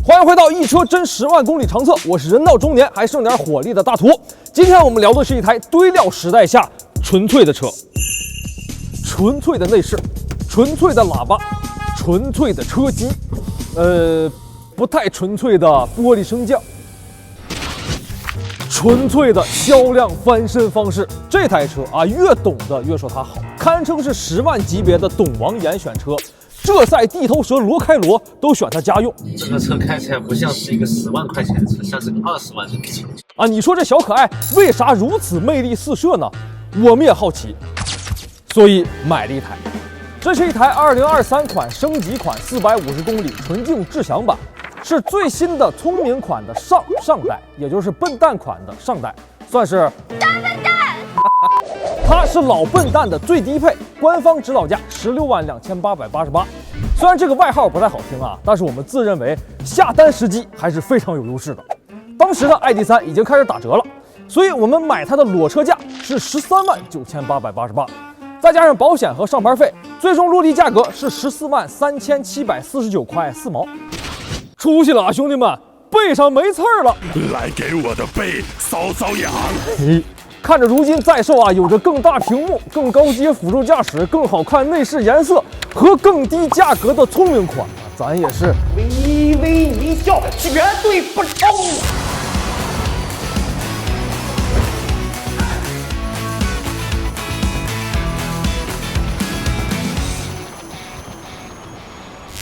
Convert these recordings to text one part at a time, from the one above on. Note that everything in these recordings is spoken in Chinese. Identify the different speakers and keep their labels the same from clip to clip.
Speaker 1: 欢迎回到一车真10万公里长测，我是人到中年还剩点火力的大图。今天我们聊的是一台堆料时代下纯粹的车，纯粹的内饰，纯粹的喇叭，纯粹的车机，不太纯粹的玻璃升降，纯粹的销量翻身方式。这台车啊，越懂的越说它好，堪称是10万级别的懂王严选车。这赛地头蛇罗开罗都选它家用。
Speaker 2: 这个车开起来不像是一个10万块钱的车，像是个20万的车
Speaker 1: 啊！你说这小可爱为啥如此魅力四射呢？我们也好奇，所以买了一台。这是一台2023款升级款450公里纯净智享版，是最新的聪明款的上代，也就是笨蛋款的上代，算是大笨蛋。它是老笨蛋的最低配，官方指导价162888。虽然这个外号不太好听啊，但是我们自认为下单时机还是非常有优势的。当时的 ID.3 已经开始打折了，所以我们买它的裸车价是139888，再加上保险和上牌费，最终落地价格是143749块4毛。出息了啊，兄弟们，背上没刺儿了，
Speaker 3: 来给我的背搔搔痒。
Speaker 1: 看着如今在售啊，有着更大屏幕、更高阶辅助驾驶、更好看内饰颜色和更低价格的聪明款，咱也是微微一笑，绝对不抽。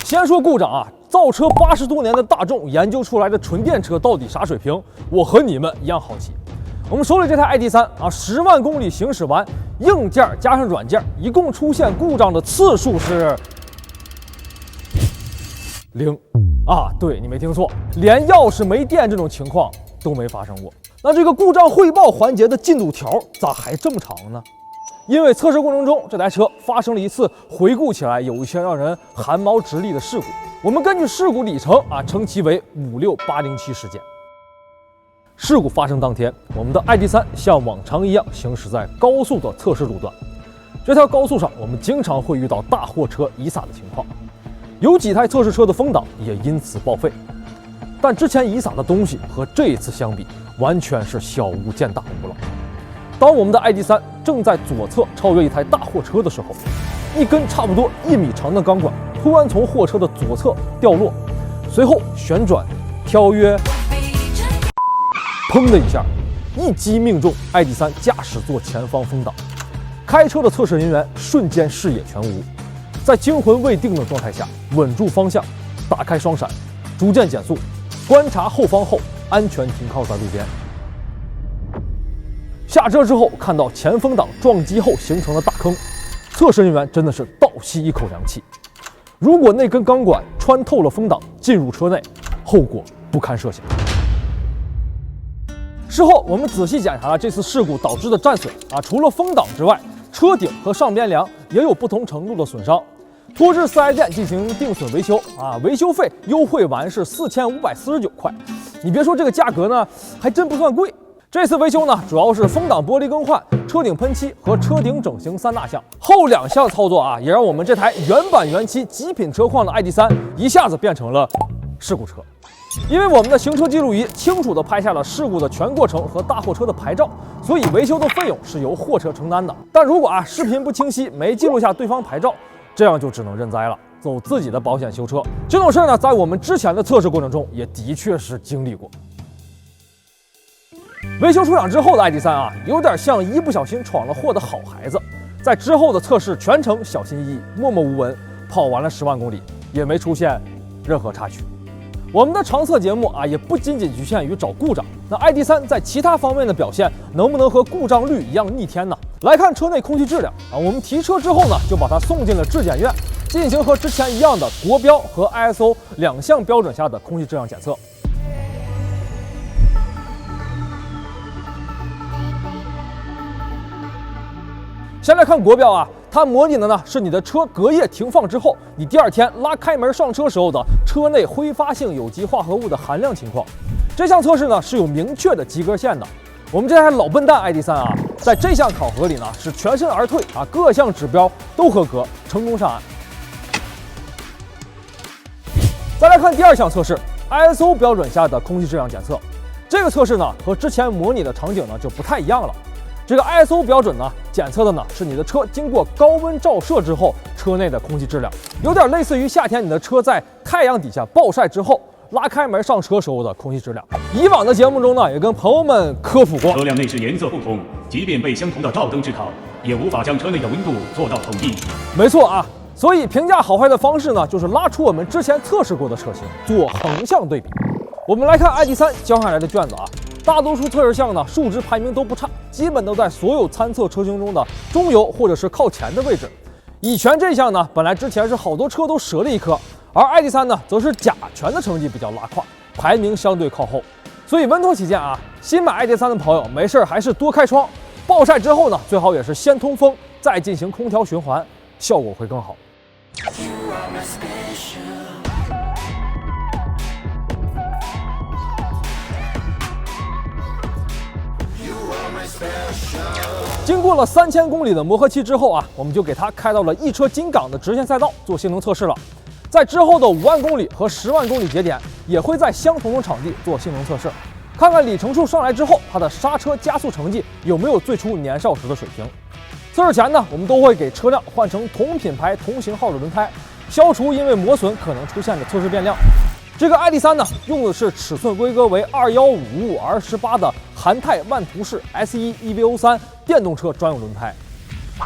Speaker 1: 先说故障啊，造车80多年的大众研究出来的纯电车到底啥水平？我和你们一样好奇。我们手里这台 ID.3啊，10万公里行驶完，硬件加上软件，一共出现故障的次数是0啊！对，你没听错，连钥匙没电这种情况都没发生过。那这个故障汇报环节的进度条咋还这么长呢？因为测试过程中，这台车发生了一次回顾起来有一些让人汗毛直立的事故。我们根据事故里程啊，称其为56807事件。事故发生当天，我们的 ID.3像往常一样行驶在高速的测试路段。这条高速上，我们经常会遇到大货车遗撒的情况，有几台测试车的风挡也因此报废。但之前遗撒的东西和这一次相比，完全是小巫见大巫了。当我们的 ID.3正在左侧超越一台大货车的时候，一根差不多1米长的钢管突然从货车的左侧掉落，随后旋转跳跃，砰的一下，一击命中 ID.3驾驶座前方风挡。开车的测试人员瞬间视野全无，在惊魂未定的状态下，稳住方向，打开双闪，逐渐减速，观察后方后，安全停靠在路边。下车之后，看到前风挡撞击后形成的大坑，测试人员真的是倒吸一口凉气。如果那根钢管穿透了风挡进入车内，后果不堪设想。事后我们仔细检查了这次事故导致的战损啊，除了风挡之外，车顶和上边梁也有不同程度的损伤。拖至4S店进行定损维修啊，维修费优惠完是4549块。你别说这个价格呢，还真不算贵。这次维修呢，主要是风挡玻璃更换、车顶喷漆和车顶整形3大项。后2项操作啊，也让我们这台原版原漆极品车况的 ID.3一下子变成了事故车。因为我们的行车记录仪清楚地拍下了事故的全过程和大货车的牌照，所以维修的费用是由货车承担的。但如果啊视频不清晰，没记录下对方牌照，这样就只能认栽了，走自己的保险修车。这种事呢，在我们之前的测试过程中也的确是经历过。维修出厂之后的 ID.3啊，有点像一不小心闯了祸的好孩子，在之后的测试全程小心翼翼、默默无闻，跑完了10万公里，也没出现任何插曲。我们的长测节目啊，也不仅仅局限于找故障。那 ID.3在其他方面的表现，能不能和故障率一样逆天呢？来看车内空气质量啊，我们提车之后呢，就把它送进了质检院，进行和之前一样的国标和 ISO 2项标准下的空气质量检测。先来看国标啊，它模拟的呢是你的车隔夜停放之后，你第2天拉开门上车时候的车内挥发性有机化合物的含量情况。这项测试呢是有明确的及格线的。我们这台老笨蛋 ID.3啊，在这项考核里呢是全身而退啊，各项指标都合格，成功上岸。再来看第2项测试， ISO 标准下的空气质量检测。这个测试呢和之前模拟的场景呢就不太一样了。这个 ISO 标准呢检测的呢是你的车经过高温照射之后车内的空气质量，有点类似于夏天你的车在太阳底下暴晒之后拉开门上车时候的空气质量。以往的节目中呢也跟朋友们科普过，
Speaker 4: 车辆内饰颜色不同，即便被相同的照灯炙烤，也无法将车内的温度做到统一。
Speaker 1: 没错啊，所以评价好坏的方式呢就是拉出我们之前测试过的车型做横向对比。我们来看 ID.3 交上来的卷子啊，大多数测试项呢数值排名都不差，基本都在所有参测车型中的中游或者是靠前的位置。乙醛这项呢本来之前是好多车都折了一颗，而 ID.3 呢则是甲醛的成绩比较拉胯，排名相对靠后。所以稳妥起见啊，新买 ID.3 的朋友没事还是多开窗，暴晒之后呢最好也是先通风再进行空调循环，效果会更好。经过了3000公里的磨合期之后啊，我们就给它开到了一车金港的直线赛道做性能测试了。在之后的5万公里和10万公里节点，也会在相同的场地做性能测试，看看里程数上来之后，它的刹车加速成绩有没有最初年少时的水平。测试前呢，我们都会给车辆换成同品牌同型号的轮胎，消除因为磨损可能出现的测试变量。这个 ID.3 呢，用的是尺寸规格为215/18的韩泰万图式 S1 EVO3 电动车专用轮胎。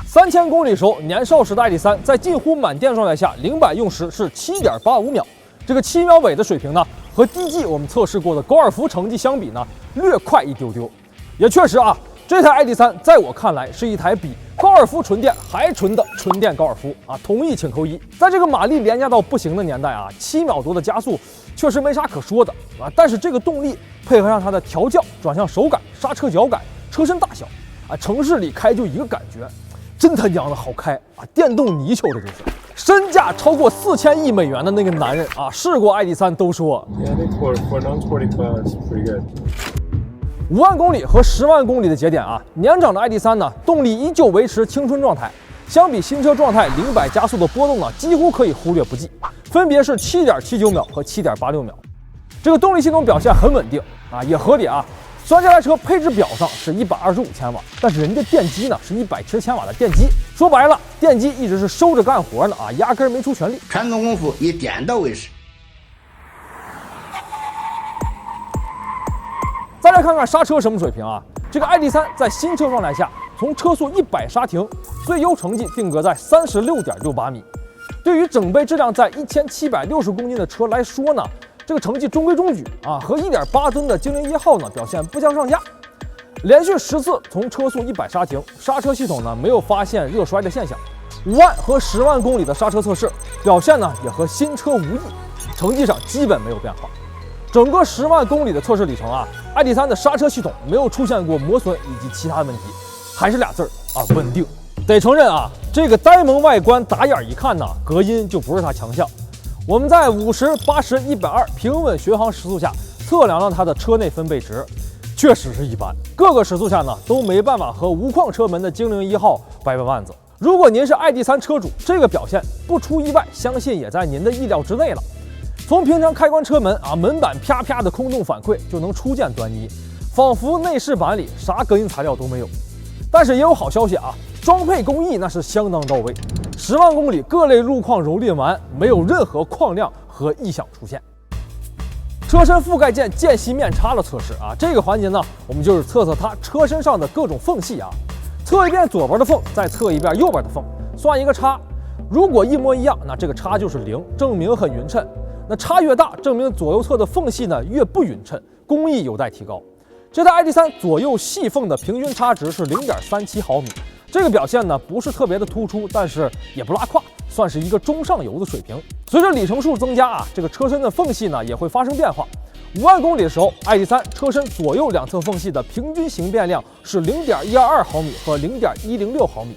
Speaker 1: 3000公里时候，年少时的 ID.3 在近乎满电状态下，0-100用时是7.85秒。这个7秒尾的水平呢，和第一季我们测试过的高尔夫成绩相比呢，略快一丢丢。也确实啊，这台 ID.3 在我看来是一台比高尔夫纯电还纯的纯电高尔夫啊！同意请扣一。在这个马力廉价到不行的年代啊，7秒多的加速确实没啥可说的啊。但是这个动力配合上它的调教、转向手感、刹车脚感、车身大小啊，城市里开就一个感觉，真他娘的好开啊！电动泥鳅，这就是。身价超过4000亿美元的那个男人啊，试过 ID.3 都说
Speaker 5: Yeah, I think for non-sporty car, it's pretty good.
Speaker 1: 5万公里和10万公里的节点啊，年长的 ID.3 呢，动力依旧维持青春状态。相比新车状态0-100加速的波动呢，几乎可以忽略不计，分别是7.79秒和7.86秒。这个动力系统表现很稳定啊，也合理啊。虽然这台车配置表上是125千瓦，但是人家电机呢是170千瓦的电机。说白了，电机一直是收着干活呢啊，压根没出全力。
Speaker 6: 传统功夫以点到为止。
Speaker 1: 再来看看刹车什么水平啊？这个 ID.3 在新车状态下，从车速100刹停，最优成绩定格在36.68米。对于整备质量在1760公斤的车来说呢，这个成绩中规中矩啊，和1.8吨的精灵1号呢表现不相上下。连续10次从车速100刹停，刹车系统呢没有发现热衰的现象。5万和10万公里的刹车测试表现呢也和新车无异，成绩上基本没有变化。整个10万公里的测试里程啊，ID.3 的刹车系统没有出现过磨损以及其他问题，还是俩字儿啊，稳定。得承认啊，这个呆萌外观打眼一看呢，隔音就不是它强项。我们在50、80、120平稳巡航时速下测量了它的车内分贝值，确实是一般，各个时速下呢都没办法和无框车门的精灵1号掰掰腕子。如果您是 ID.3 车主，这个表现不出意外，相信也在您的意料之内了。从平常开关车门啊，门板啪啪的空洞反馈就能初见端倪，仿佛内饰板里啥隔音材料都没有。但是也有好消息啊，装配工艺那是相当到位，10万公里各类路况蹂躏完，没有任何矿亮和异响出现。车身覆盖件间隙面差的测试啊，这个环节呢，我们就是测测它车身上的各种缝隙啊，测一遍左边的缝，再测一遍右边的缝，算一个差。如果一模一样，那这个差就是0，证明很匀称。那差越大，证明左右侧的缝隙呢越不匀称，工艺有待提高。这台 ID.3 左右细缝的平均差值是0.37毫米，这个表现呢不是特别的突出，但是也不拉胯，算是一个中上游的水平。随着里程数增加啊，这个车身的缝隙呢也会发生变化。5万公里的时候 ，ID.3 车身左右两侧缝隙的平均形变量是0.122毫米和0.106毫米。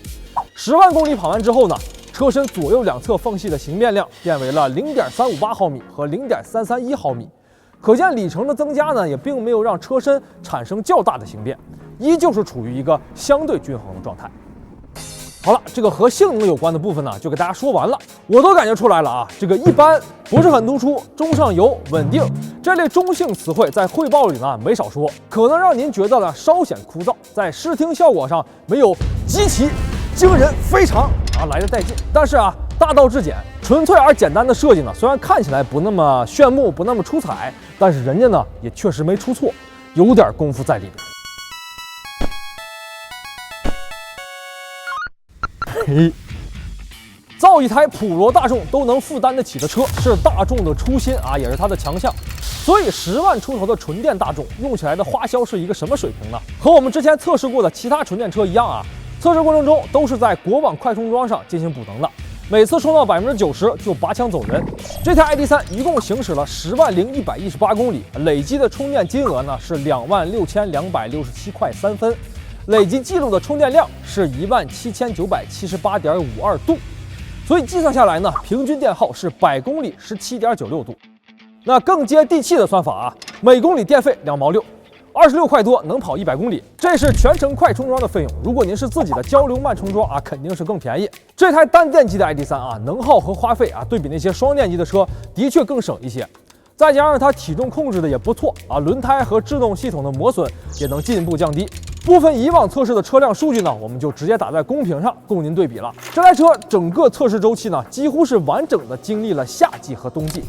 Speaker 1: 10万公里跑完之后呢，车身左右两侧缝隙的形变量变为了0.358毫米和0.331毫米，可见里程的增加呢，也并没有让车身产生较大的形变，依旧是处于一个相对均衡的状态。好了，这个和性能有关的部分呢，就给大家说完了。我都感觉出来了啊，这个一般、不是很突出、中上游、稳定这类中性词汇在汇报里呢没少说，可能让您觉得呢稍显枯燥，在视听效果上没有极其惊人、非常来的带劲。但是啊，大道至简，纯粹而简单的设计呢，虽然看起来不那么炫目、不那么出彩，但是人家呢也确实没出错，有点功夫在里边。嘿，造一台普罗大众都能负担得起的车，是大众的初心啊，也是它的强项。所以10万出头的纯电大众用起来的花销是一个什么水平呢？和我们之前测试过的其他纯电车一样啊，测试过程中都是在国网快充桩上进行补能的，每次充到90%就拔枪走人。这台 ID.3一共行驶了10万零118公里，累计的充电金额呢是26267块3分。累计记录的充电量是17978.52度，所以计算下来呢，平均电耗是100公里17.96度。那更接地气的算法啊，每公里电费2毛6，26块多能跑100公里，这是全程快充桩的费用。如果您是自己的交流慢充桩啊，肯定是更便宜。这台单电机的 ID.3啊，能耗和花费啊，对比那些双电机的车的确更省一些。再加上它体重控制的也不错啊，轮胎和制动系统的磨损也能进一步降低。部分以往测试的车辆数据呢，我们就直接打在公屏上供您对比了。这台车整个测试周期呢，几乎是完整的经历了夏季和冬季。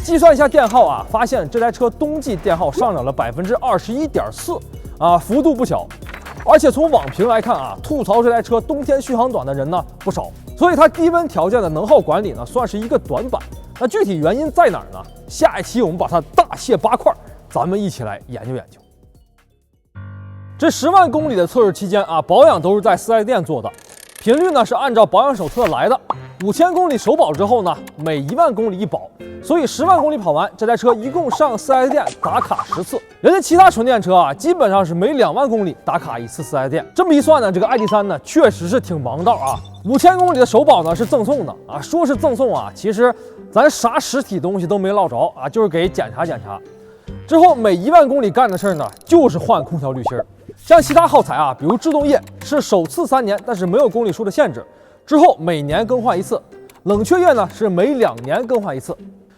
Speaker 1: 计算一下电耗啊，发现这台车冬季电耗上涨了21.4%啊，幅度不小。而且从网评来看啊，吐槽这台车冬天续航短的人呢不少，所以它低温条件的能耗管理呢，算是一个短板。那具体原因在哪儿呢？下一期我们把它大卸八块，咱们一起来研究研究。这10万公里的测试期间啊，保养都是在4S店做的，频率呢是按照保养手册来的。5000公里首保之后呢，每1万公里一保，所以10万公里跑完，这台车一共上4S店打卡10次。人家其他纯电车啊，基本上是每2万公里打卡1次4S店。这么一算呢，这个 ID.3呢确实是挺忙道啊。5000公里的首保呢是赠送的啊，说是赠送啊，其实咱啥实体东西都没落着啊，就是给检查检查。之后每1万公里干的事儿呢，就是换空调滤芯儿。像其他耗材啊，比如制动液是首次3年，但是没有公里数的限制，之后每年更换1次。冷却液呢是每2年更换1次。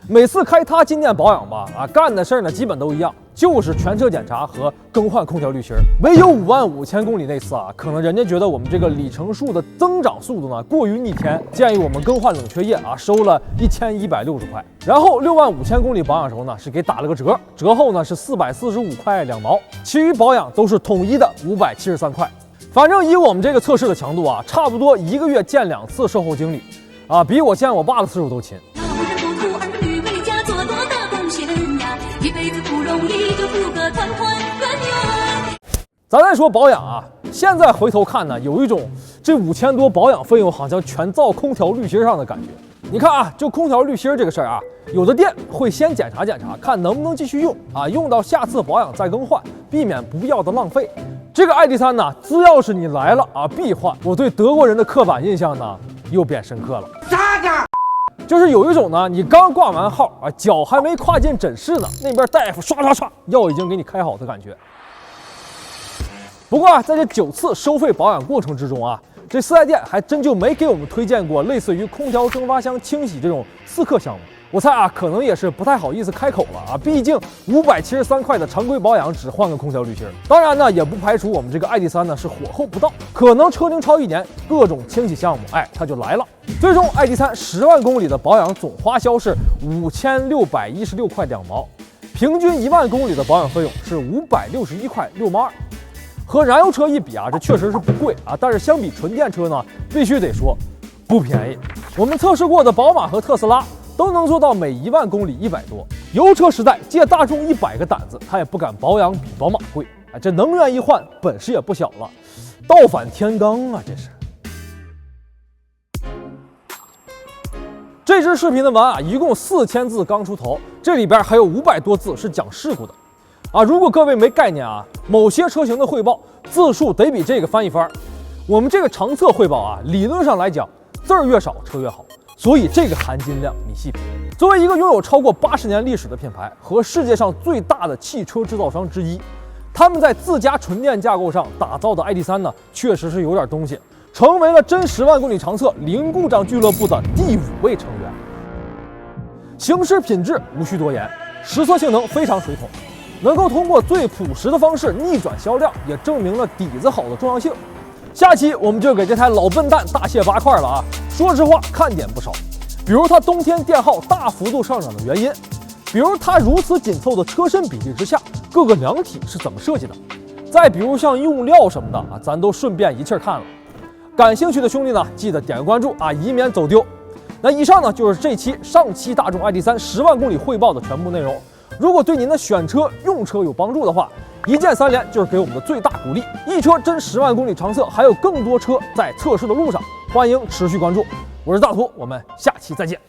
Speaker 1: 每次开它进店保养吧，干的事儿呢基本都一样，就是全车检查和更换空调滤芯儿。唯有55000公里那次啊，可能人家觉得我们这个里程数的增长速度呢过于逆天，建议我们更换冷却液啊，收了1160块。然后65000公里保养时候呢是给打了个折，折后呢是445块2毛，其余保养都是统一的573块。反正以我们这个测试的强度啊，差不多1个月见2次售后经理啊，比我见我爸的次数都勤。咱再说保养啊，现在回头看呢，有一种这5000多保养费用好像全造空调滤芯上的感觉。你看啊，就空调滤芯这个事儿啊，有的店会先检查检查，看能不能继续用啊，用到下次保养再更换，避免不必要的浪费。这个 ID.3呢，只要是你来了啊，必换。我对德国人的刻板印象呢，又变深刻了。就是有一种呢，你刚挂完号啊，脚还没跨进诊室呢，那边大夫刷刷刷，药已经给你开好的感觉。不过啊，在这9次收费保养过程之中啊，这4S店还真就没给我们推荐过类似于空调蒸发箱清洗这种4克项目。我猜啊，可能也是不太好意思开口了啊，毕竟573块的常规保养只换个空调滤芯。当然呢，也不排除我们这个 ID.3呢是火候不到，可能车龄超1年，各种清洗项目它就来了。最终 ID.3 10万公里的保养总花销是5616块2毛，平均1万公里的保养费用是561块6毛2。和燃油车一比啊，这确实是不贵啊，但是相比纯电车呢，必须得说不便宜。我们测试过的宝马和特斯拉都能做到每1万公里100多，油车时代借大众100个胆子，他也不敢保养比宝马贵。这能源一换，本事也不小了，倒反天罡啊，这是。这支视频的文案一共4000字刚出头，这里边还有500多字是讲事故的。如果各位没概念啊，某些车型的汇报字数得比这个翻一番。我们这个长测汇报啊，理论上来讲，字儿越少车越好，所以这个含金量你细品。作为一个拥有超过80年历史的品牌和世界上最大的汽车制造商之一，他们在自家纯电架构上打造的 ID.3呢，确实是有点东西。成为了真10万公里长测零故障俱乐部的第5位成员。行驶品质无需多言，实测性能非常水桶，能够通过最朴实的方式逆转销量，也证明了底子好的重要性。下期我们就给这台老笨蛋大卸八块了啊！说实话，看点不少，比如它冬天电耗大幅度上涨的原因，比如它如此紧凑的车身比例之下，各个梁体是怎么设计的，再比如像用料什么的啊，咱都顺便一气儿看了。感兴趣的兄弟呢，记得点个关注啊，以免走丢。那以上呢就是这期上汽大众 ID.3 10万公里汇报的全部内容。如果对您的选车用车有帮助的话，一键3连就是给我们的最大鼓励。一车真10万公里长测，还有更多车在测试的路上，欢迎持续关注。我是大图，我们下期再见。